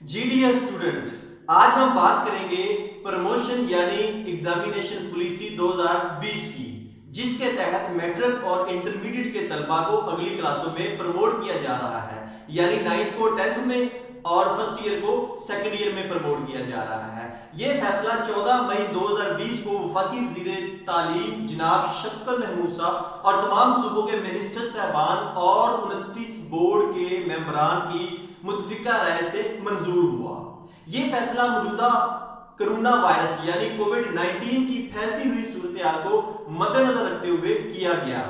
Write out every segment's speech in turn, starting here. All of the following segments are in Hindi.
जी डियर स्टूडेंट, आज हम बात करेंगे प्रमोशन यानी एग्जामिनेशन पॉलिसी 2020 की, जिसके तहत मैट्रिक और इंटरमीडिएट के तलबा को अगली क्लासों में प्रमोट किया जा रहा है। यानी 9th को 10th में और फर्स्ट ईयर को सेकंड ईयर में प्रमोट किया जा रहा है। यह फैसला 14 मई 2020 को वफाकी वज़ीर तालीम जनाब शफकत महमूद साहब और तमाम सूबों के मिनिस्टर साहबान और 29 बोर्ड के मेंबरान की मुतफिका राय से मंजूर हुआ। यह फैसला मौजूदा कोरोना वायरस यानी कोविड-19 की फैलती हुई सूरत-ए-हाल को मद्देनजर रखते हुए किया गया।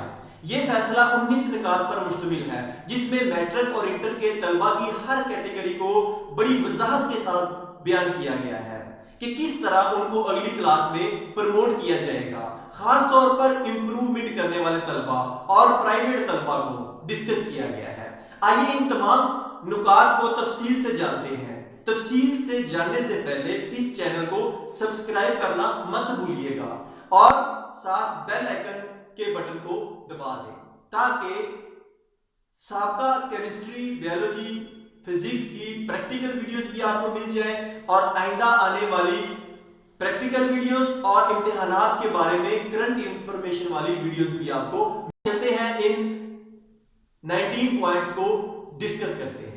यह फैसला 19 निकात पर मुश्तमिल है, जिसमें मैट्रिक और इंटर के तलबा की हर कैटेगरी को बड़ी वजाहत के साथ बयान किया गया है कि किस तरह उनको अगली क्लास में प्रमोट किया जाएगा। खास तौर पर इंप्रूवमेंट करने वाले तलबा और प्राइवेट तलबा को डिस्कस किया गया है। आइए इन तमाम नुकात को तफसील से जानते हैं। तफसील से जानने से पहले इस चैनल को सब्सक्राइब करना मत भूलिएगा और साथ बेल आइकन के बटन को दबा दें ताकि साबका केमिस्ट्री, बायोलॉजी, फिजिक्स की प्रैक्टिकल वीडियोस भी आपको मिल जाए और आइंदा आने वाली प्रैक्टिकल वीडियोस और इम्तिहानात के बारे में करंट इंफॉर्मेशन वाली वीडियोस भी आपको मिलते हैं। इन 19 पॉइंट्स को डिस्कस करते हैं।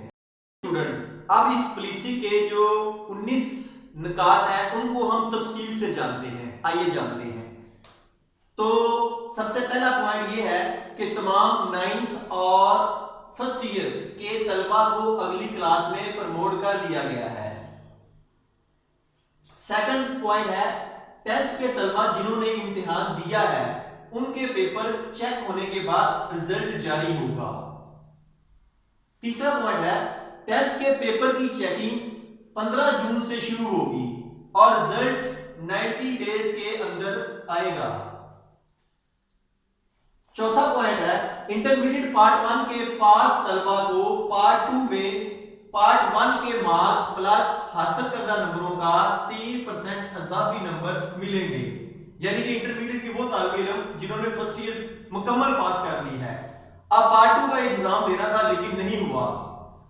स्टूडेंट, अब इस पॉलिसी के जो 19 निकात है उनको हम तफसील से जानते हैं। आइए जानते हैं। तो सबसे पहला पॉइंट ये है कि तमाम 9th और फर्स्ट ईयर के तलबा को अगली क्लास में प्रमोट कर दिया गया है। सेकंड पॉइंट है 10th के तलबा जिन्होंने इम्तिहान दिया है उनके पेपर चेक होने के बाद रिजल्ट जारी होगा। तीसरा पॉइंट है 10th के पेपर की चेकिंग 15 जून से शुरू होगी और रिजल्ट 90 डेज के अंदर आएगा। चौथा पॉइंट है इंटरमीडिएट पार्ट 1 के पास तलबा को पार्ट 2 में पार्ट 1 के मार्क्स प्लस हासिल करदा नंबरों का 3% इजाफी नंबर मिलेंगे। यानी कि इंटरमीडिएट के वो तालिब इल्म जिन्होंने फर्स्ट ईयर मुकम्मल पास कर ली है, अब पार्ट 2 का एग्जाम देना था लेकिन नहीं हुआ,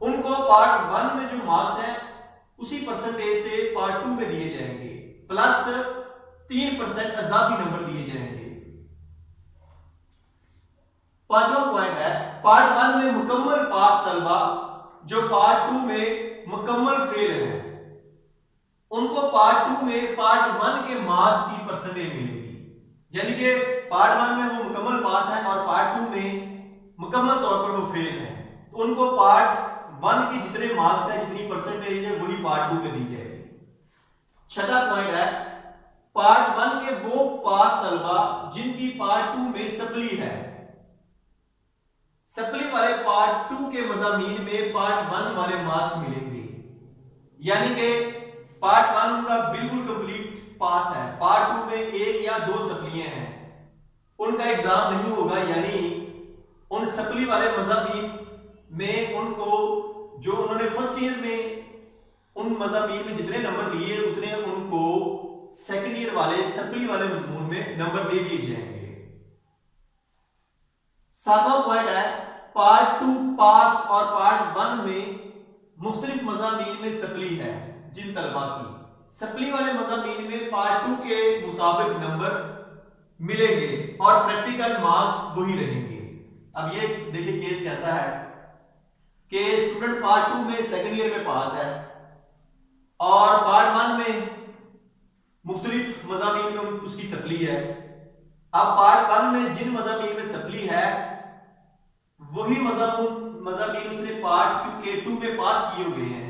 उनको पार्ट 1 में जो मार्क्स हैं उसी परसेंटेज से पार्ट 2 में दिए जाएंगे प्लस 3% इजाफी नंबर दिए जाएंगे। पांचवा पॉइंट है पार्ट 1 में मुकम्मल पास तलबा जो पार्ट 2 में मुकम्मल फेल है उनको पार्ट 2 में पार्ट 1 के मार्क्स की परसेंटेज मिलेगी। यानी कि पार्ट 1 में वो मुकम्मल पास है और पार्ट 2 में मुकम्मल तौर पर वो फेल है, तो उनको पार्ट 1 के जितने मार्क्स है, जितनी परसेंटेज है, वही पार्ट 2 में दी जाएगी। छठा पॉइंट है पार्ट 1 के वो पास तलबा जिनकी पार्ट 2 में सप्ली है, सप्ली वाले पार्ट 2 के मज़ामीन में पार्ट 1 वाले मार्क्स मिलेंगे। यानी कि पार्ट 1 उनका बिल्कुल कंप्लीट पास है, पार्ट 2 में एक या दो सप्लियां हैं, उनका एग्जाम नहीं होगा। यानी उन सप्ली वाले मज़ामीन में उनको जो उन्होंने फर्स्ट ईयर में उन मज़ामीन में जितने नंबर लिए उतने उनको सेकंड ईयर वाले सप्ली वाले मजमून में नंबर दे दिए जाएंगे। सातवां पॉइंट है पार्ट 2 पास और पार्ट 1 में मुख्तलिफ मज़ामीन में सप्ली है, जिन तलबा की सप्ली वाले मज़ामीन में पार्ट 2 के मुताबिक नंबर मिलेंगे और प्रैक्टिकल मार्क्स वही रहेंगे। अब ये देखिए केस कैसा है कि स्टूडेंट पार्ट 2 में सेकंड ईयर में पास है और पार्ट 1 में मुख्तलिफ मज़ामीन में उसकी सप्ली है। अब पार्ट 1 में जिन मज़ामीन में सप्ली है वही मज़ामीन उसने पार्ट के 2 में पास किए हुए हैं,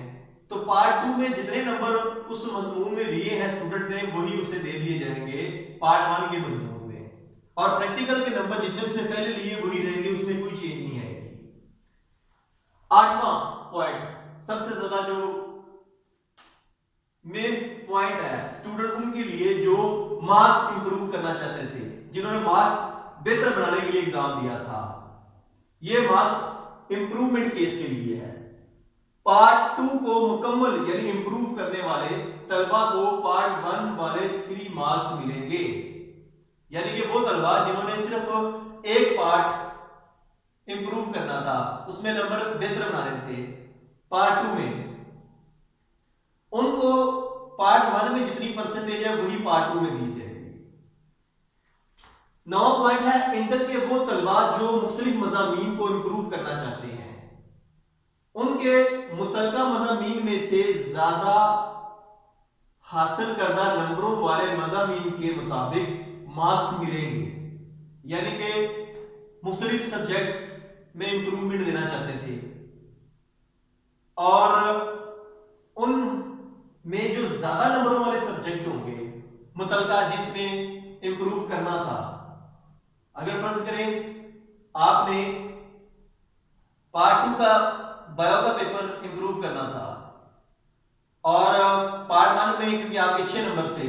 तो पार्ट 2 में जितने नंबर उस मजमून में लिए हैं स्टूडेंट ने वही उसे दे दिए जाएंगे पार्ट 1 के मजमून में, और प्रैक्टिकल के नंबर जितने उसने पहले लिए वही रहेंगे, उसमें कोई चेंज नहीं आएगी। आठवां पॉइंट सबसे ज्यादा जो मेन पॉइंट है स्टूडेंट उनके लिए जो मार्क्स इंप्रूव करना चाहते थे, जिन्होंने मार्क्स बेहतर बनाने के लिए एग्जाम दिया था, ये मार्क्स इंप्रूवमेंट केस के लिए है। पार्ट 2 को मुकम्मल यानी इंप्रूव करने वाले तलबा को पार्ट 1 वाले 3 मार्क्स मिलेंगे। यानी कि वो तलबा जिन्होंने सिर्फ एक पार्ट इंप्रूव करना था, उसमें नंबर बेहतर बनाने थे, पार्ट 2 में परसेंटेज है वही पार्ट 2 में दी जाएगी। 9 पॉइंट है इंटर के वो तलबा जो मुख्तलिफ मज़ामीन को इंप्रूव करना चाहते हैं, उनके मुतलका मज़ामीन में से ज्यादा हासिल करदा नंबरों वाले मज़ामीन के मुताबिक मार्क्स मिलेंगे। यानी कि मुख्तलिफ सब्जेक्ट्स में इंप्रूवमेंट देना चाहते थे और उन में जो ज्यादा नंबरों वाले सब्जेक्ट होंगे मुतलका जिसमें इंप्रूव करना था, अगर फर्ज करें आपने पार्ट 2 का बायो का पेपर इंप्रूव करना था और पार्ट 1 में क्योंकि आपके 6 नंबर थे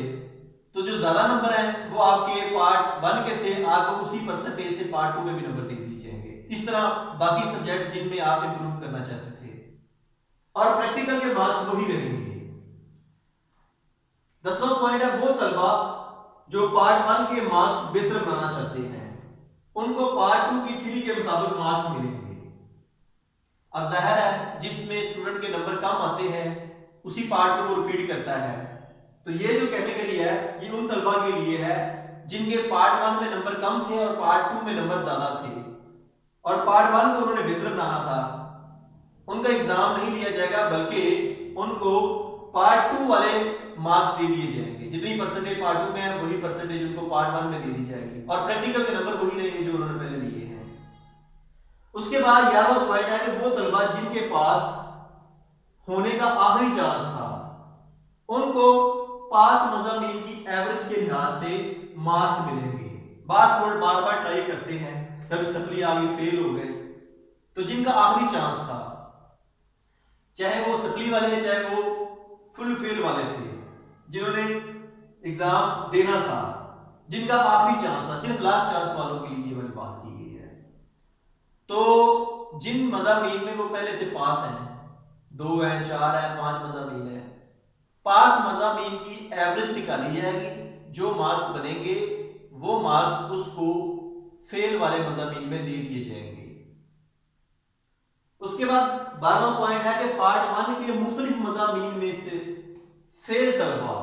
तो जो ज्यादा नंबर हैं वो आपके पार्ट 1 के थे, आपको उसी परसेंटेज से पार्ट 2 में भी नंबर दे दिए जाएंगे। इस तरह बाकी सब्जेक्ट जिनमें आप इंप्रूव करना चाहते थे और प्रैक्टिकल के मार्क्स वही रहेंगे। 10वां पॉइंट है वो तलबा जो पार्ट 1 के मार्क्स बेहतर बनाना चाहते हैं, उनको पार्ट 2 की 3 के मुताबिक मार्क्स मिलेंगे। अब जाहिर है जिसमें स्टूडेंट के नंबर कम आते हैं उसी पार्ट को रिपीट करता है, तो ये जो कैटेगरी है ये उन तलबा के लिए है जिनके पार्ट 1 में नंबर कम थे और पार्ट 2 में नंबर ज्यादा थे और पार्ट 1 को उन्होंने बेहतर बनाना था। उनका एग्जाम नहीं लिया जाएगा बल्कि उनको पार्ट 2 वाले मार्क्स दे दिए जाएंगे। जितनी परसेंटेज पार्ट 2 में है वही परसेंटेज उनको पार्ट 1 में दे दी जाएगी और प्रैक्टिकल के नंबर वही रहेंगे जो उन्होंने पहले लिए हैं। उसके बाद 11वां पॉइंट है कि वो तलबा जिनके पास होने का आखिरी चांस था उनको पास मज़ामीन की एवरेज के लिहाज से मार्क्स मिलेंगे। स्टूडेंट बार बार ट्राई करते हैं, कभी सप्ली आ गई फेल हो गए, तो जिनका आखिरी चांस था चाहे वो सप्ली वाले हैं चाहे वो फुल फेल वाले थे, जिन्होंने एग्जाम देना था, जिनका आखिरी चांस था, सिर्फ लास्ट चांस वालों के लिए ये वाली बात की गई है। तो जिन मज़ामीन में वो पहले से पास हैं, 2 हैं 4 हैं 5 मज़ामीन हैं, पास मज़ामीन की एवरेज निकाली जाएगी, जो मार्क्स बनेंगे वो मार्क्स उसको फेल वाले मज़ामीन में दे दिए जाएंगे। उसके बाद 12वां पॉइंट है कि पार्ट 1 के मुख्तलिफ मज़ामीन में से फेल तलबा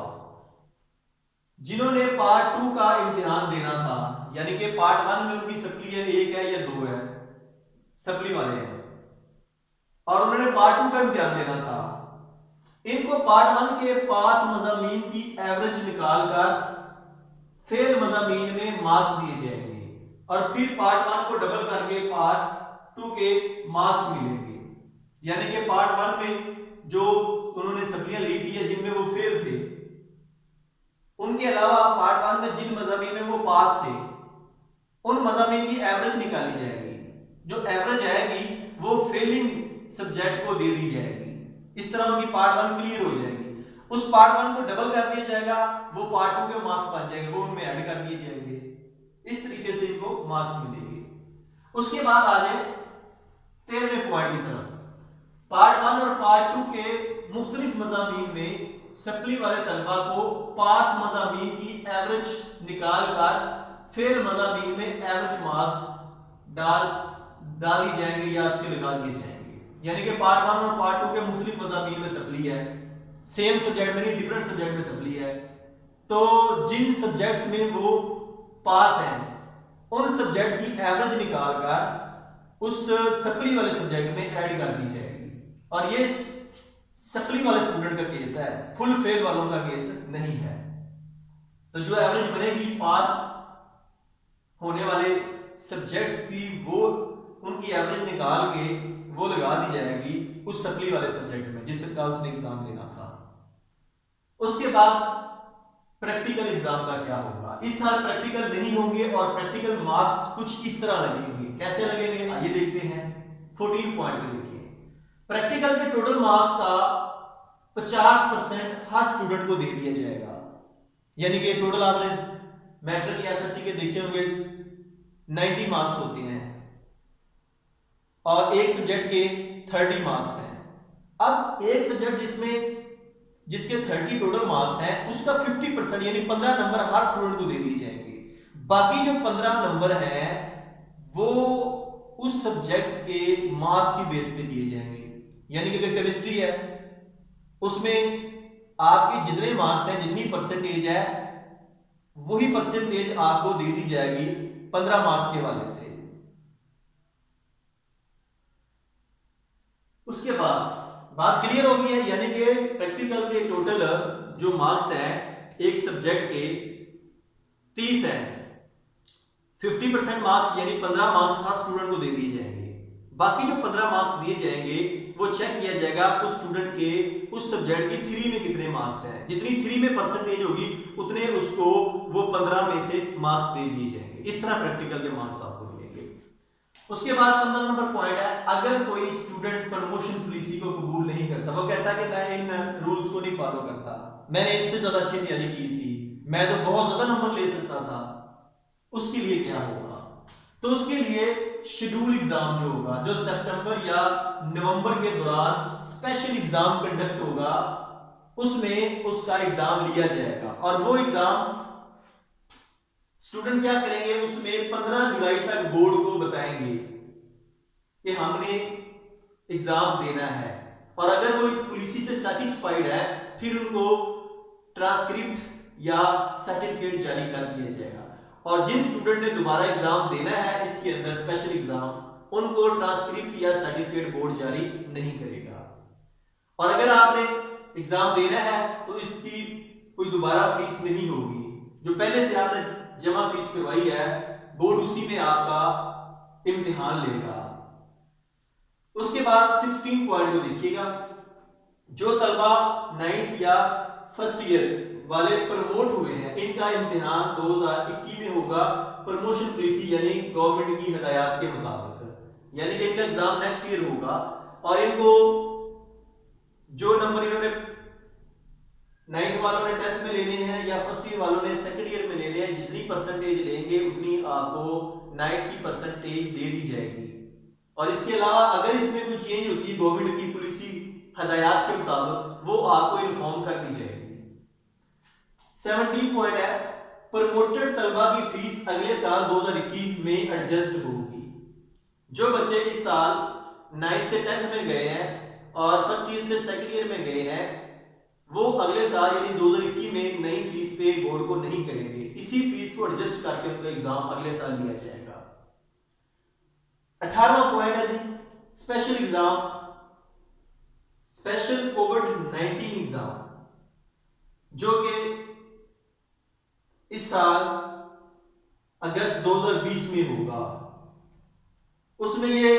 जिन्होंने पार्ट 2 का इम्तिहान देना था, यानी कि पार्ट 1 में उनकी सप्ली है 1 है या 2 है, सप्ली वाले हैं और उन्होंने पार्ट 2 का इम्तिहान देना था, इनको पार्ट 1 के पास मज़ामीन की एवरेज निकालकर फेल मज़ामीन में मार्क्स दिए जाएंगे और फिर पार्ट 1 को डबल करके पार्ट 2 के मार्क्स मिलेंगे। यानी कि पार्ट 1 में जो उन्होंने सप्लियां ली थी या जिनमें वो फेल थे, उनके अलावा पार्ट 1 में जिन मज़ामीन में वो पास थे उन मज़ामीन की एवरेज निकाली जाएगी, जो एवरेज आएगी वो फेलिंग सब्जेक्ट को दे दी जाएगी। इस तरह उनकी पार्ट 1 क्लियर हो जाएगी। उस पार्ट 1 को डबल कर दिया जाएगा, वो पार्ट 2 के मार्क्स बन जाएंगे, वो उनमें ऐड कर दिए जाएंगे। इस तरीके से इनको मार्क्स मिलेंगे। उसके बाद आ जाए 13वें पॉइंट की तरफ। पार्ट 1 और पार्ट 2 के मुख्तलिफ मज़ामीन में सप्ली वाले तलबा को पास मज़ामीन की एवरेज निकाल कर फेल मज़ामीन में एवरेज मार्क्स डाल दी जाएंगे या उसके लगा दिए जाएंगे। यानी कि पार्ट 1 और पार्ट 2 के मुख्तलिफ मज़ामीन में सप्ली है, सेम सब्जेक्ट में नहीं डिफरेंट सब्जेक्ट में सप्ली है, तो जिन सब्जेक्ट्स में वो पास हैं उन सब्जेक्ट की एवरेज निकालकर उस सप्ली वाले सब्जेक्ट में ऐड कर दी जाएगी। और ये सप्ली वाले स्टूडेंट का केस है, फुल फेल वालों का केस नहीं है। तो जो एवरेज बनेगी पास होने वाले सब्जेक्ट्स की, वो उनकी एवरेज निकाल के वो लगा दी जाएगी उस सप्ली वाले सब्जेक्ट में जिसका उसने एग्जाम देना था। उसके बाद प्रैक्टिकल एग्जाम का क्या होगा? इस साल प्रैक्टिकल नहीं होंगे और प्रैक्टिकल मार्क्स कुछ इस तरह लगेंगे। कैसे लगेंगे आइए देखते हैं। 14 पॉइंट पे देखिए, प्रैक्टिकल के टोटल मार्क्स का 50% हर स्टूडेंट को दे दिया जाएगा। यानी कि टोटल आपने मैट्रिक या एफएससी के देखे होंगे 90 मार्क्स होते हैं और एक सब्जेक्ट के 30 मार्क्स हैं। अब एक सब्जेक्ट जिसके 30 टोटल मार्क्स हैं उसका 50% यानी 15 नंबर हर स्टूडेंट को दे दिए जाएंगे। बाकी जो 15 नंबर हैं वो उस सब्जेक्ट के मार्क्स की बेस पे दिए जाएंगे। यानी कि अगर केमिस्ट्री है उसमें आपके जितने मार्क्स हैं, जितनी परसेंटेज है, वही परसेंटेज आपको दे दी जाएगी 15 मार्क्स के वाले से। उसके बाद बात क्लियर हो गई है, यानी कि प्रैक्टिकल के टोटल जो मार्क्स हैं एक सब्जेक्ट के 30 है। 50% मार्क्स यानी 15 मार्क्स हर स्टूडेंट को दे दिए जाएंगे। बाकी जो 15 मार्क्स दिए जाएंगे वो चेक किया जाएगा उस स्टूडेंट के उस सब्जेक्ट की 3 में कितने मार्क्स हैं। जितनी 3 में परसेंटेज होगी उतने उसको वो 15 में से मार्क्स दे दिए जाएंगे। इस तरह प्रैक्टिकल के मार्क्स आपको मिलेंगे। उसके बाद 15 नंबर पॉइंट है, अगर कोई स्टूडेंट प्रमोशन पॉलिसी को कबूल नहीं करता, वो कहता है कि मैं इन रूल्स को नहीं फॉलो करता, मैंने इससे ज्यादा अच्छी तैयारी की थी, मैं तो बहुत ज्यादा नंबर ले सकता था, उसके लिए क्या होगा? तो उसके लिए शेड्यूल एग्जाम जो होगा, जो सितंबर या नवंबर के दौरान स्पेशल एग्जाम कंडक्ट होगा, उसमें उसका एग्जाम लिया जाएगा। और वो एग्जाम स्टूडेंट क्या करेंगे, उसमें 15 जुलाई तक बोर्ड को बताएंगे कि हमने एग्जाम देना है। और अगर वो इस पॉलिसी से सेटिस्फाइड है, फिर उनको ट्रांसक्रिप्ट या सर्टिफिकेट जारी कर दिया जाएगा। और जिन स्टूडेंट ने दोबारा एग्जाम देना है इसके अंदर स्पेशल एग्जाम, उनको ट्रांसक्रिप्ट या सर्टिफिकेट बोर्ड जारी नहीं करेगा। और अगर आपने एग्जाम देना है तो इसकी कोई दोबारा फीस नहीं होगी, जो पहले से आपने जमा फीस करवाई है बोर्ड उसी में आपका इम्तिहान लेगा। उसके बाद 16 पॉइंट को देखिएगा, जो तलबा 9th या फर्स्ट ईयर वाले प्रमोट हुए हैं, इनका इम्तिहान 2021 में होगा प्रमोशन पॉलिसी यानी गवर्नमेंट की हिदायत के मुताबिक, यानी कि इनका एग्जाम नेक्स्ट ईयर होगा। और इनको जो नंबर इन्होंने 9th वालों ने 10th में लेने हैं या फर्स्ट ईयर वालों ने सेकंड ईयर में लेने हैं, जितनी परसेंटेज लेंगे उतनी आपको 9th की परसेंटेज दे दी जाएगी। और इसके अलावा अगर इसमें कोई चेंज होती है गवर्नमेंट की पॉलिसी हिदायत के मुताबिक, वो आपको इन्फॉर्म कर दी जाएगी। 17 पॉइंट है, प्रमोटेड तलबा की फीस अगले साल 2021 में एडजस्ट होगी। जो बच्चे इस साल 9th से 10th में गए हैं और फर्स्ट ईयर से सेकंड ईयर में गए हैं, वो अगले साल यानी 2021 में नई फीस पे बोर्ड को नहीं करेंगे। इसी फीस को एडजस्ट करके उनका एग्जाम अगले साल लिया जाएगा। 18वां पॉइंट है जी, स्पेशल एग्जाम, स्पेशल कोविड-19 एग्जाम, जो कि इस साल अगस्त 2020 में होगा। उसमें ये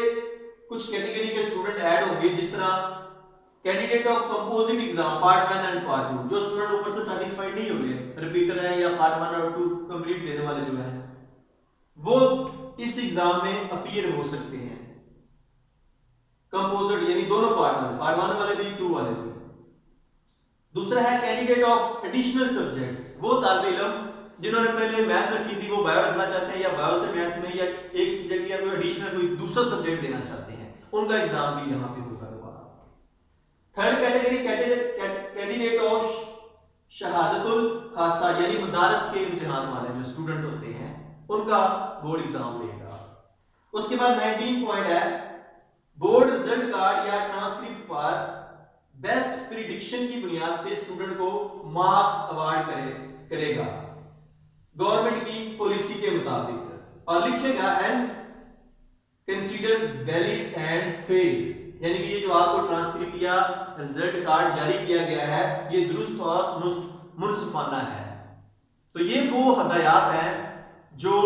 कुछ कैटेगरी के स्टूडेंट ऐड होंगे, जिस तरह candidate of composite exam part 1 and part 2, जो स्टूडेंट ऊपर से सेटिस्फाइड नहीं हुए, रिपीटर है या पार्ट 1 और 2 कंप्लीट देने वाले जो हैं, वो इस एग्जाम में अपीयर हो सकते हैं। कंपोजिट यानी दोनों पार्ट 1 वाले भी 2 वाले भी। दूसरा है कैंडिडेट ऑफ एडिशनल सब्जेक्ट्स, वो तालिब इल्म जिन्होंने पहले मैथ रखी थी वो बायो रखना चाहते हैं, या बायो से मैथ में या एक सब्जेक्ट या कोई एडिशनल कोई दूसरा सब्जेक्ट देना चाहते हैं, उनका एग्जाम भी यहां पे होगा दोबारा। थर्ड कैटेगरी कैंडिडेट ऑफ शहादतुल खासा यानी मदारस के इम्तिहान वाले जो स्टूडेंट होते हैं, उनका बोर्ड एग्जाम लेगा। उसके बाद 19 पॉइंट है, बोर्ड रिजल्ट कार्ड या ट्रांसक्रिप्ट पर बेस्ट प्रिडिक्शन की बुनियाद पे स्टूडेंट को मार्क्स अवार्ड करेगा गवर्नमेंट की पॉलिसी के मुताबिक, और लिखेगा and consider valid and fair, यानी कि ये जो आपको ट्रांसक्रिप्ट या रिजल्ट कार्ड जारी किया गया है ये दुरुस्त और मुनसिफाना है। तो ये वो हदायत हैं जो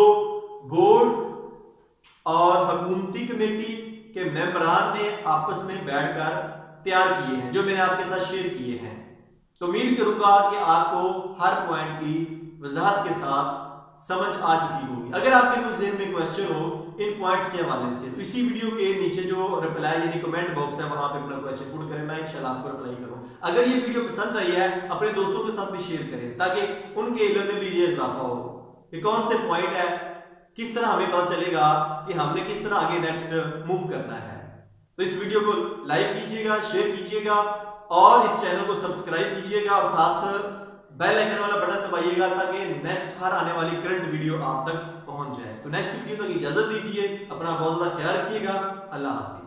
बोर्ड और हुकूमती कमेटी के मेंबरान ने आपस में बैठकर तैयार किए हैं, जो मैंने आपके साथ शेयर किए हैं। तो उम्मीद करूंगा कि आपको हर पॉइंट की वजाहत के साथ समझ आ चुकी होगी। अगर आपके कुछ ज़हन में क्वेश्चन हो इन पॉइंट्स के हवाले से, तो इसी वीडियो के नीचे जो रिप्लाई यानी कमेंट बॉक्स है वहां पे अपना क्वेश्चन पुट करें, मैं इंशाल्लाह आपको रिप्लाई करूं। अगर ये वीडियो पसंद आई है अपने दोस्तों के साथ भी शेयर करें, ताकि उनके इल्म में भी ये इजाफा हो कि कौन से पॉइंट है, किस तरह हमें पता चलेगा कि हमने किस तरह आगे नेक्स्ट मूव करना है। तो इस वीडियो को लाइक कीजिएगा, शेयर कीजिएगा और इस चैनल को सब्सक्राइब कीजिएगा और साथ बेल आइकन वाला बटन दबाइएगा ताकि नेक्स्ट हर आने वाली करंट वीडियो आप तक पहुंच जाए। तो नेक्स्ट वीडियो तक इजाजत दीजिए, अपना बहुत ज्यादा ख्याल रखिएगा। अल्लाह हाफिज।